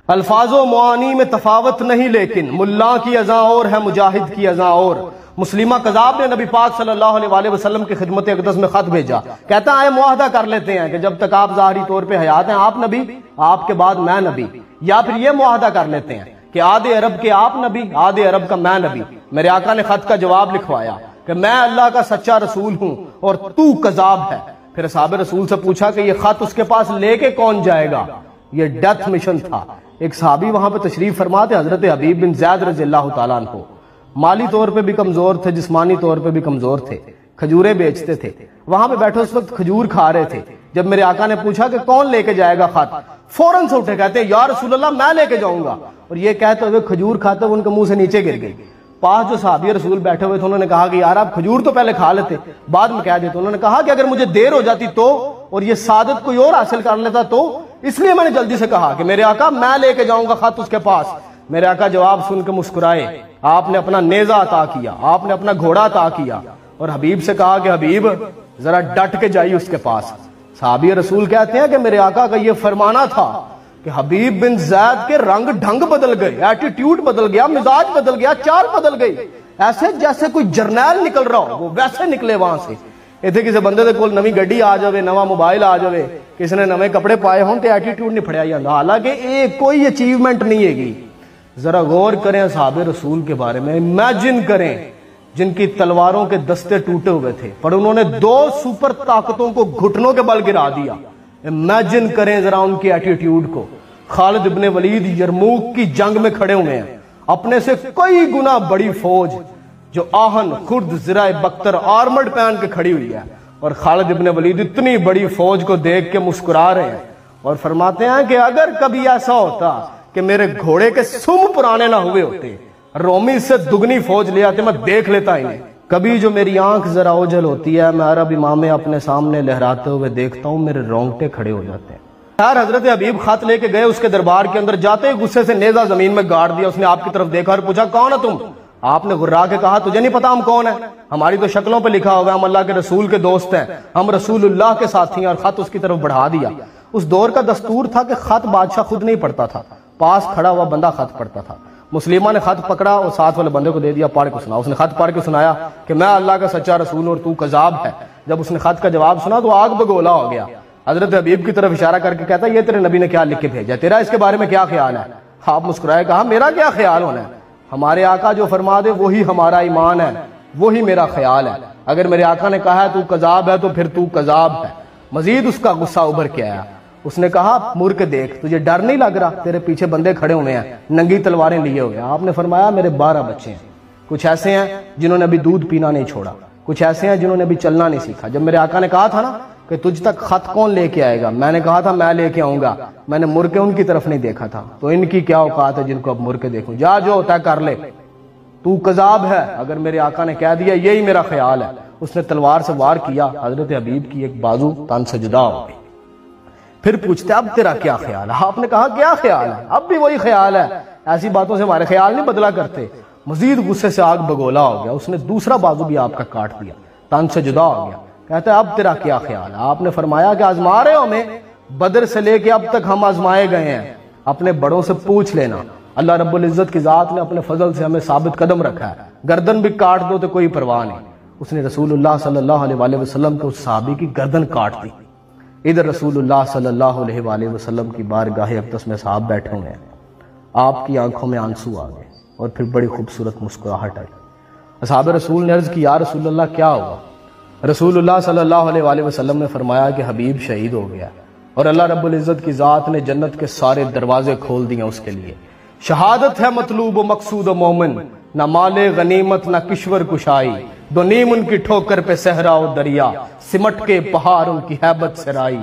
الفاظ و معانی میں تفاوت نہیں، لیکن ملا کی اذاں اور ہے، مجاہد کی اذاں اور۔ مسلمہ قذاب نے نبی پاک صلی اللہ علیہ وسلم کی خدمت اقدس میں خط بھیجا، کہتا ہے معاہدہ کر لیتے ہیں کہ جب تک آپ ظاہری طور پہ حیات ہیں آپ نبی، آپ کے بعد میں نبی، یا پھر یہ معاہدہ کر لیتے ہیں کہ آدھے عرب کے آپ نبی، آدھے عرب کا میں نبی۔ میرے آقا نے خط کا جواب لکھوایا کہ میں اللہ کا سچا رسول ہوں اور تو قذاب ہے۔ پھر اصحاب رسول سے پوچھا کہ یہ خط اس کے پاس لے کے کون جائے گا؟ یہ ڈیتھ مشن تھا۔ ایک صحابی وہاں پہ تشریف فرما تھے، حضرت حبیب بن زید رضی اللہ تعالیٰ عنہ، مالی طور پہ بھی کمزور تھے، جسمانی طور پہ بھی کمزور تھے، کھجوریں بیچتے تھے، وہاں پہ بیٹھے اس وقت کھجور کھا رہے تھے۔ جب میرے آقا نے پوچھا کہ کون لے کے جائے گا خط، فوراً سے اٹھے کہتے ہیں یا رسول اللہ میں لے کے جاؤں گا، اور یہ کہتے ہوئے کھجور کھاتے ہوئے ان کے منہ سے نیچے گر گئی۔ پاس جو صحابی رسول بیٹھے ہوئے تھے انہوں نے کہا کہ یار آپ کھجور تو پہلے کھا لیتے، بعد میں کہہ دیتے۔ انہوں نے کہا کہ اگر مجھے دیر ہو جاتی تو، اور یہ سعادت کوئی اور حاصل کر لیتا تو، اس لیے میں نے جلدی سے کہا کہ میرے آقا میں لے کے جاؤں گا خط اس کے پاس۔ میرے آقا جواب سن کے مسکرائے، آپ نے اپنا نیزہ عطا کیا، آپ نے اپنا گھوڑا عطا کیا، اور حبیب سے کہا کہ حبیب ذرا ڈٹ کے جائیے اس کے پاس۔ صحابی رسول کہتے ہیں کہ میرے آقا کا یہ فرمانا تھا کہ حبیب بن زید کے رنگ ڈھنگ بدل گئے، ایٹیٹیوڈ بدل گیا، مزاج بدل گیا، چال بدل گئی، ایسے جیسے کوئی جرنیل نکل رہا ہو، وہ ویسے نکلے وہاں سے۔ اتنے کسی بندے دے کول نوی گڈی آ جاوے، نواں موبائل آ جاوے، کسی نے نوے کپڑے پائے ہوں تے ایٹیٹیوڈ نہیں پھڑیا جاندا، حالانکہ ایک کوئی اچیومنٹ نہیں ہے گی۔ ذرا غور کریں اصحاب رسول کے بارے میں، امیجن کریں جن کی تلواروں کے دستے ٹوٹے ہوئے تھے پر انہوں نے 2 سپر طاقتوں کو گھٹنوں کے بل گرا دیا۔ امیجن کریں ذرا ان کی ایٹیٹیوڈ کو۔ خالد ابن ولید یرموک کی جنگ میں کھڑے ہوئے ہیں، اپنے سے کئی گنا بڑی فوج جو آہن، خرد، زرہ بختر، آرمڈ پہن کے کھڑی ہوئی ہے، اور خالد ابن ولید اتنی بڑی فوج کو دیکھ کے مسکرا رہے ہیں اور فرماتے ہیں کہ اگر کبھی ایسا ہوتا کہ میرے گھوڑے کے سم پرانے نہ ہوئے ہوتے، رومی سے دگنی فوج لے آتے، میں دیکھ لیتا انہیں۔ کبھی جو میری آنکھ ذرا اوجھل ہوتی ہے، میں عرب امامے اپنے سامنے لہراتے ہوئے دیکھتا ہوں، میرے رونگٹے کھڑے ہو جاتے ہیں۔ یار حضرت حبیب خط لے کے گئے اس کے دربار کے اندر، جاتے ہی غصے سے نیزہ زمین میں گاڑ دیا۔ اس نے آپ کی طرف دیکھا اور پوچھا کون ہے تم؟ آپ نے غرا کے کہا تجھے نہیں پتا ہم کون ہیں؟ ہماری تو شکلوں پہ لکھا ہوگا ہم اللہ کے رسول کے دوست ہیں، ہم رسول اللہ کے ساتھی ہیں، اور خط اس کی طرف بڑھا دیا۔ اس دور کا دستور تھا کہ خط بادشاہ خود نہیں پڑھتا تھا، پاس کھڑا ہوا بندہ خط پڑھتا تھا۔ مسلمہ نے خط پکڑا اور ساتھ والے بندے کو دے دیا، پڑھ کے سنا۔ اس نے خط پڑھ کے سنایا کہ میں اللہ کا سچا رسول اور تو قذاب ہے۔ جب اس نے خط کا جواب سنا تو آگ بگولا ہو گیا۔ حضرت حبیب کی طرف اشارہ کر کے کہتا ہے یہ تیرے نبی نے کیا لکھ کے بھیجا، تیرا اس کے بارے میں کیا خیال ہے؟ آپ مسکرائے، کہا میرا کیا خیال ہونا ہے، ہمارے آقا جو فرما دے وہی ہمارا ایمان ہے، وہی میرا خیال ہے۔ اگر میرے آقا نے کہا ہے تو قذاب ہے تو پھر تو قذاب ہے۔ مزید اس کا غصہ ابھر کے آیا، اس نے کہا مڑ کے دیکھ، تجھے ڈر نہیں لگ رہا؟ تیرے پیچھے بندے کھڑے ہوئے ہیں، ننگی تلواریں لیے ہوئے ہیں۔ آپ نے فرمایا میرے 12 بچے ہیں، کچھ ایسے ہیں جنہوں نے ابھی دودھ پینا نہیں چھوڑا، کچھ ایسے ہیں جنہوں نے ابھی چلنا نہیں سیکھا۔ جب میرے آقا نے کہا تھا نا کہ تجھ تک خط کون لے کے آئے گا، میں نے کہا تھا میں لے کے آؤں گا، میں نے مڑ کے ان کی طرف نہیں دیکھا تھا، تو ان کی کیا اوقات ہے جن کو اب مڑ کے دیکھوں؟ جا جو ہوتا ہے کر لے، تو قذاب ہے۔ اگر میرے آقا نے کہہ دیا یہی میرا خیال ہے، اس نے تلوار سے وار کیا، حضرت حبیب کی ایک بازو تن سے جدا ہو گئی۔ پھر پوچھتے اب تیرا کیا خیال ہے؟ آپ نے کہا کیا خیال ہے؟ اب بھی وہی خیال ہے، ایسی باتوں سے ہمارے خیال نہیں بدلا کرتے۔ مزید غصے سے آگ بگولا ہو گیا، اس نے دوسرا بازو بھی آپ کا کاٹ دیا، تن سے جدا ہو گیا۔ کہتا ہے اب تیرا کیا خیال ہے؟ آپ نے فرمایا کہ آزما رہے ہو ہمیں، بدر سے لے کے اب تک ہم آزمائے گئے ہیں، اپنے بڑوں سے پوچھ لینا۔ اللہ رب العزت کی ذات نے اپنے فضل سے ہمیں ثابت قدم رکھا ہے، گردن بھی کاٹ دو تو کوئی پرواہ نہیں۔ اس نے رسول اللہ صلی اللہ علیہ وسلم کو اس صحابی کی گردن کاٹ دی۔ ادھر رسول اللہ صلی اللہ علیہ وسلم کی بارگاہ اقدس میں صحاب بیٹھے ہوئے ہیں، آپ کی آنکھوں میں آنسو آ گئے اور پھر بڑی خوبصورت مسکراہٹ آئی۔ اصحاب رسول نے عرض کی یا رسول اللہ کیا ہوا؟ رسول اللہ صلی اللہ علیہ وسلم نے فرمایا کہ حبیب شہید ہو گیا اور اللہ رب العزت کی ذات نے جنت کے سارے دروازے کھول دیے اس کے لیے۔ شہادت ہے مطلوب و مقصود و مومن، نہ مال غنیمت نہ کشور کشائی، دو نیم ان کی ٹھوکر پہ صحرا و دریا، سمٹ کے پہاڑ ان کی ہیبت سے رائی۔